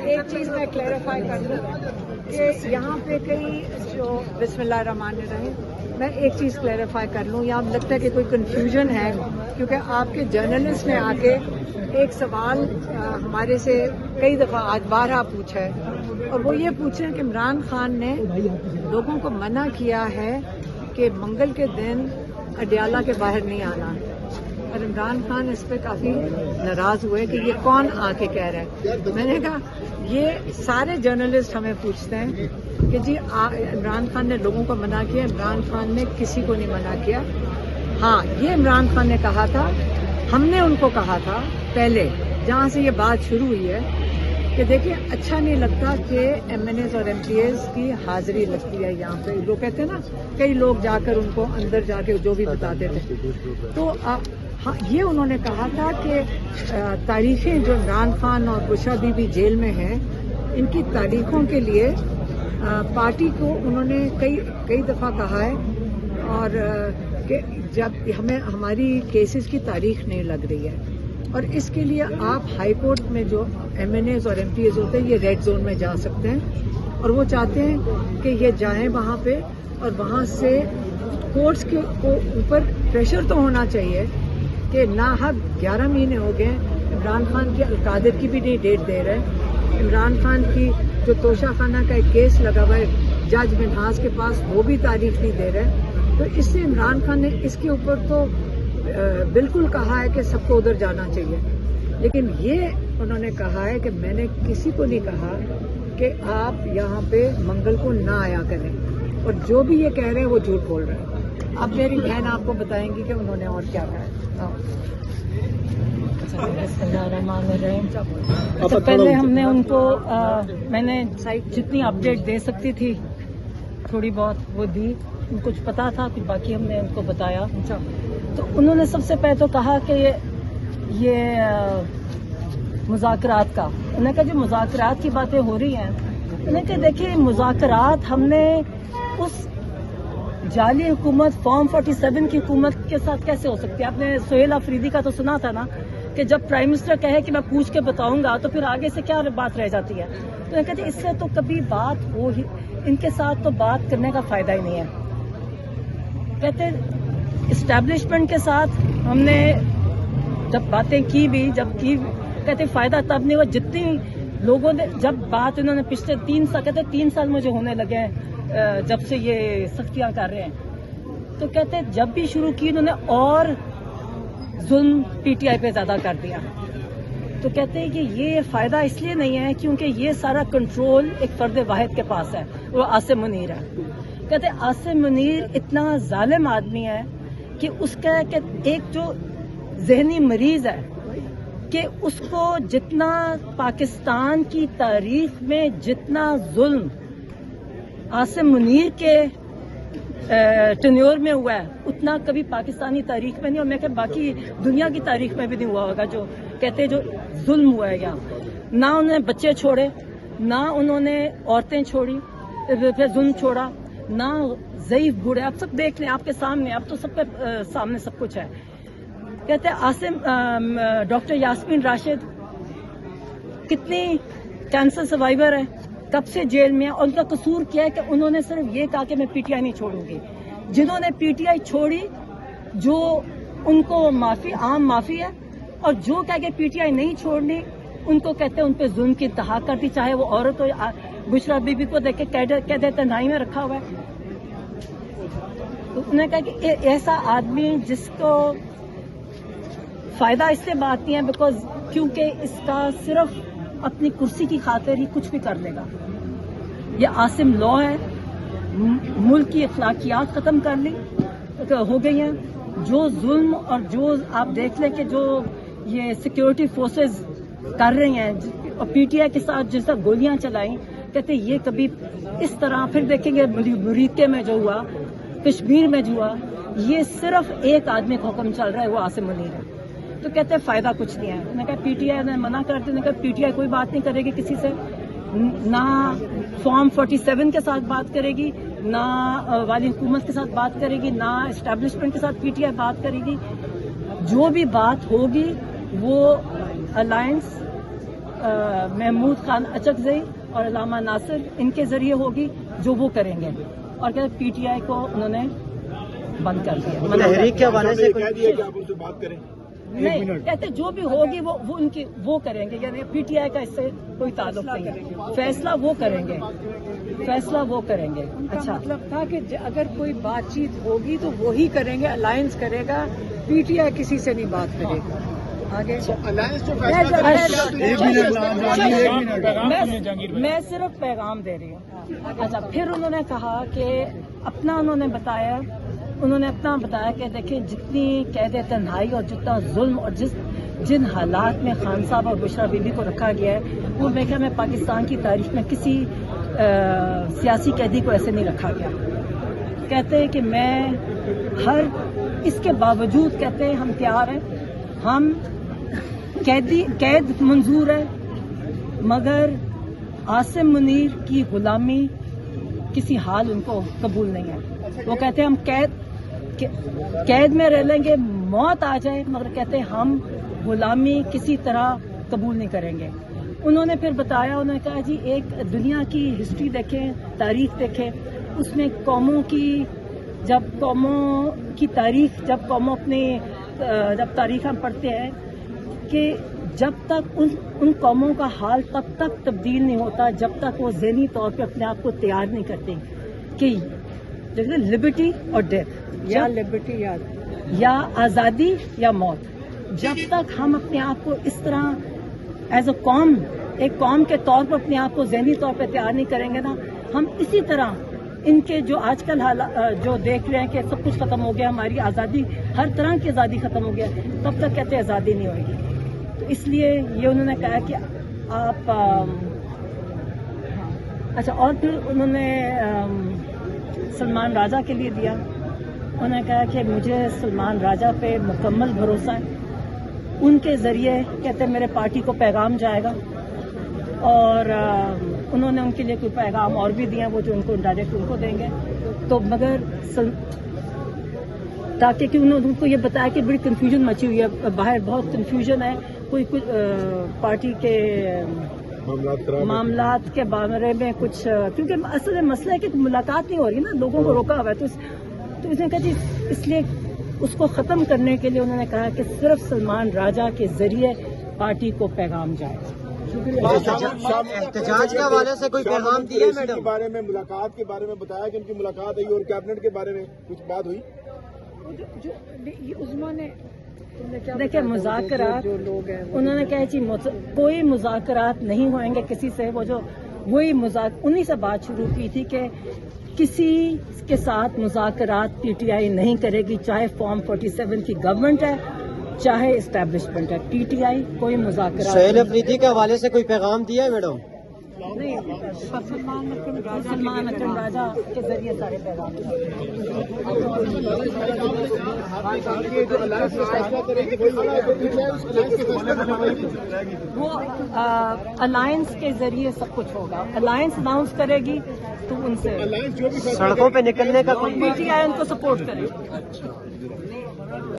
ایک چیز میں کلیریفائی کر دوں کہ یہاں پہ کئی جو بسم اللہ الرحمن الرحیم، میں ایک چیز کلیریفائی کر لوں، یہاں لگتا ہے کہ کوئی کنفیوژن ہے کیونکہ آپ کے جرنلسٹ نے آ کے ایک سوال ہمارے سے کئی دفعہ آج بارہا پوچھا ہے، اور وہ یہ پوچھ رہے ہیں کہ عمران خان نے لوگوں کو منع کیا ہے کہ منگل کے دن اڈیالہ کے باہر نہیں آنا، اور عمران خان اس پہ کافی ناراض ہوئے کہ یہ کون آ کے کہہ رہا ہے۔ میں نے کہا یہ سارے جرنلسٹ ہمیں پوچھتے ہیں کہ جی عمران خان نے لوگوں کو منع کیا، عمران خان نے کسی کو نہیں منع کیا۔ ہاں یہ عمران خان نے کہا تھا، ہم نے ان کو کہا تھا پہلے جہاں سے یہ بات شروع ہوئی ہے کہ دیکھیں اچھا نہیں لگتا کہ ایم این ایز اور ایم پی ایز کی حاضری لگتی ہے یہاں پہ، لوگ کہتے ہیں نا کئی لوگ جا کر ان کو اندر جا کے جو بھی بتاتے تھے، تو ہاں یہ انہوں نے کہا تھا کہ تاریخیں جو عمران خان اور بشرا بی بی جیل میں ہیں ان کی تاریخوں کے لیے پارٹی کو انہوں نے کئی دفعہ کہا ہے، اور کہ جب ہماری کیسز کی تاریخ نہیں لگ رہی ہے، اور اس کے لیے آپ ہائی کورٹ میں جو ایم این ایز اور ایم پی ایز ہوتے ہیں یہ ریڈ زون میں جا سکتے ہیں، اور وہ چاہتے ہیں کہ یہ جائیں وہاں پہ، اور وہاں سے کورٹس کے اوپر پریشر تو ہونا چاہیے کہ ناحق 11 مہینے ہو گئے عمران خان کی القادر کی بھی نہیں ڈیٹ دے رہے، عمران خان کی جو توشہ خانہ کا ایک کیس لگا ہوا ہے جج منہاس کے پاس وہ بھی تاریخ نہیں دے رہے، تو اس سے عمران خان نے اس کے اوپر تو بالکل کہا ہے کہ سب کو ادھر جانا چاہیے، لیکن یہ انہوں نے کہا ہے کہ میں نے کسی کو نہیں کہا کہ آپ یہاں پہ منگل کو نہ آیا کریں، اور جو بھی یہ کہہ رہے ہیں وہ جھوٹ بول رہے ہیں۔ اب میری بہن آپ کو بتائیں گی کہ انہوں نے اور کیا کہا ہے۔ تو پہلے ہم نے ان کو میں نے جتنی اپڈیٹ دے سکتی تھی تھوڑی بہت وہ دی، کچھ پتا تھا کچھ باقی ہم نے ان کو بتایا۔ تو انہوں نے سب سے پہلے تو کہا کہ یہ مذاکرات کا، انہوں نے کہا جو مذاکرات کی باتیں ہو رہی ہیں، انہوں نے کہا دیکھیے مذاکرات ہم نے اس جعلی حکومت فارم 47 کی حکومت کے ساتھ کیسے ہو سکتی ہے؟ آپ نے سہیل آفریدی کا تو سنا تھا نا کہ جب پرائم منسٹر کہے کہ میں پوچھ کے بتاؤں گا تو پھر آگے سے کیا بات رہ جاتی ہے؟ تو کہتے ہیں اس سے تو کبھی بات ہو ہی، ان کے ساتھ تو بات کرنے کا فائدہ ہی نہیں ہے۔ کہتے اسٹیبلشمنٹ کے ساتھ ہم نے جب باتیں کی بھی، کہتے فائدہ تب نہیں ہوا جتنی لوگوں نے، جب بات انہوں نے پچھلے 3 سال مجھے ہونے لگے ہیں جب سے یہ سختیاں کر رہے ہیں، تو کہتے جب بھی شروع کی انہوں نے اور ظلم پی ٹی آئی پہ زیادہ کر دیا۔ تو کہتے ہیں کہ یہ فائدہ اس لیے نہیں ہے کیونکہ یہ سارا کنٹرول ایک فرد واحد کے پاس ہے، وہ عاصم منیر ہے۔ کہتے عاصم منیر اتنا ظالم آدمی ہے کہ اس کا کہ ایک جو ذہنی مریض ہے کہ اس کو جتنا پاکستان کی تاریخ میں جتنا ظلم عاصم منیر کے ٹینیور میں ہوا ہے اتنا کبھی پاکستانی تاریخ میں نہیں، اور میں کہ باقی دنیا کی تاریخ میں بھی نہیں ہوا ہوگا جو کہتے جو ظلم ہوا ہے یہاں۔ نہ انہوں نے بچے چھوڑے، نہ انہوں نے عورتیں چھوڑی، پھر ظلم چھوڑا، نہ ضعیف بوڑھے، آپ سب دیکھ لیں آپ کے سامنے، اب تو سب کے سامنے سب کچھ ہے۔ کہتے ہیں ڈاکٹر یاسمین راشد کتنی کینسر سروائیور ہے، کب سے جیل میں ہے، اور ان کا قصور کیا ہے کہ انہوں نے صرف یہ کہا کہ میں پی ٹی آئی نہیں چھوڑوں گی۔ جنہوں نے پی ٹی آئی چھوڑی جو ان کو عام معافی ہے، اور جو کہہ کے پی ٹی آئی نہیں چھوڑنی ان کو کہتے ہیں ان پہ ظلم کی انتہا کر دی، چاہے وہ عورت ہو۔ بشرا بی بی کو دیکھ کے کہہ دیتے نائی میں رکھا ہوا ہے۔ انہوں نے کہا کہ ایسا آدمی جس کو فائدہ اس سے بات نہیں ہے بیکاز کیونکہ اس کا صرف اپنی کرسی کی خاطر ہی کچھ بھی کر لے گا۔ یہ عاصم لا ہے، ملک کی اخلاقیات ختم کر لی ہو گئی ہیں۔ جو ظلم اور جو آپ دیکھ لیں کہ جو یہ سیکیورٹی فورسز کر رہی ہیں اور پی ٹی آئی کے ساتھ جس طرح گولیاں چلائیں، کہتے یہ کبھی اس طرح پھر دیکھیں گے مریکے میں جو ہوا، کشمیر میں جو ہوا، یہ صرف ایک آدمی کا حکم چل رہا ہے، وہ عاصم منیر ہے۔ تو کہتے ہیں فائدہ کچھ نہیں ہے۔ میں نے کہا پی ٹی آئی نے منع کر دیا، کہا پی ٹی آئی کوئی بات نہیں کرے گی کسی سے، نہ فارم 47 کے ساتھ بات کرے گی، نہ والی حکومت کے ساتھ بات کرے گی، نہ اسٹیبلشمنٹ کے ساتھ پی ٹی آئی بات کرے گی۔ جو بھی بات ہوگی وہ الائنس محمود خان اچکزئی اور علامہ ناصر ان کے ذریعے ہوگی جو وہ کریں گے. اور کہتے پی ٹی آئی کو انہوں نے بند کر دیا. تحریک کے حوالے سے بات کریں نہیں کہتے جو بھی ہوگی وہ ان کی وہ کریں گے, یعنی پی ٹی آئی کا اس سے کوئی تعلق نہیں ہے. فیصلہ وہ کریں گے, فیصلہ وہ کریں گے. اچھا مطلب تھا کہ اگر کوئی بات چیت ہوگی تو وہی کریں گے, الائنس کرے گا, پی ٹی آئی کسی سے نہیں بات کرے گا. آگے میں صرف پیغام دے رہی ہوں. اچھا پھر انہوں نے کہا کہ انہوں نے اپنا بتایا کہ دیکھیں جتنی قید تنہائی اور جتنا ظلم اور جن حالات میں خان صاحب اور بشرا بی بی کو رکھا گیا ہے وہ میں کہ پاکستان کی تاریخ میں کسی سیاسی قیدی کو ایسے نہیں رکھا گیا. کہتے ہیں کہ میں اس کے باوجود کہتے ہیں ہم تیار ہیں, ہم قید منظور ہے, مگر عاصم منیر کی غلامی کسی حال ان کو قبول نہیں ہے. وہ کہتے ہیں ہم قید میں رہ لیں گے, موت آ جائے, مگر کہتے ہیں ہم غلامی کسی طرح قبول نہیں کریں گے. انہوں نے پھر بتایا, انہوں نے کہا جی ایک دنیا کی ہسٹری دیکھیں, تاریخ دیکھیں, اس میں قوموں کی تاریخ جب قوموں جب تاریخ ہم پڑھتے ہیں کہ جب تک ان قوموں کا حال تب تک تبدیل نہیں ہوتا جب تک وہ ذہنی طور پہ اپنے آپ کو تیار نہیں کرتے کہ لبرٹی اور ڈیتھ, یا لبرٹی یا آزادی یا موت. جب تک ہم اپنے آپ کو اس طرح ایز اے قوم, ایک قوم کے طور پر اپنے آپ کو ذہنی طور پہ تیار نہیں کریں گے نا, ہم اسی طرح ان کے جو آج کل جو دیکھ رہے ہیں کہ سب کچھ ختم ہو گیا, ہماری آزادی, ہر طرح کی آزادی ختم ہو گیا, تب تک کہتے ہیں آزادی نہیں ہوئے گی. تو اس لیے یہ انہوں نے کہا کہ آپ اچھا. اور پھر انہوں نے سلمان راجہ کے لیے دیا. انہوں نے کہا کہ مجھے سلمان راجہ پہ مکمل بھروسہ ہے, ان کے ذریعے کہتے ہیں میرے پارٹی کو پیغام جائے گا. اور انہوں نے ان کے لیے کوئی پیغام اور بھی دیا, وہ جو ان کو ڈائریکٹ ان کو دیں گے. تو مگر تاکہ کہ انہوں نے ان کو یہ بتایا کہ بڑی کنفیوژن مچی ہوئی ہے, باہر بہت کنفیوژن ہے, کوئی پارٹی کے معاملات کے بارے میں کچھ, کیونکہ اصل مسئلہ ہے کہ ملاقات نہیں ہو رہی نا, لوگوں کو روکا ہوا ہے. تو اس نے کہا جی اس لیے اس کو ختم کرنے کے لیے انہوں نے کہا کہ صرف سلمان راجہ کے ذریعے پارٹی کو پیغام جائے. احتجاج کے حوالے سے کوئی پیغام دیا میڈم؟ کے بارے میں, ملاقات کے بارے میں بتایا کہ ان کی ملاقات ہوئی, اور کیبنٹ کے بارے میں کچھ بات ہوئی. دیکھیں مذاکرات, انہوں نے کہا جی کوئی مذاکرات نہیں ہوئیں گے کسی سے. انہی سے بات شروع کی تھی کہ کسی کے ساتھ مذاکرات پی ٹی آئی نہیں کرے گی, چاہے فارم 47 کی گورنمنٹ ہے چاہے اسٹیبلشمنٹ ہے. پی ٹی آئی کوئی مذاکرات. سہیل افریدی کے حوالے سے کوئی پیغام دیا ہے میڈم؟ نہیں, سلمان اکرم راجہ کے ذریعے سارے پیغام. وہ الائنس کے ذریعے سب کچھ ہوگا. الائنس اناؤنس کرے گی تو ان سے سڑکوں پہ نکلنے کا پی ٹی آئی ان کو سپورٹ کرے گی.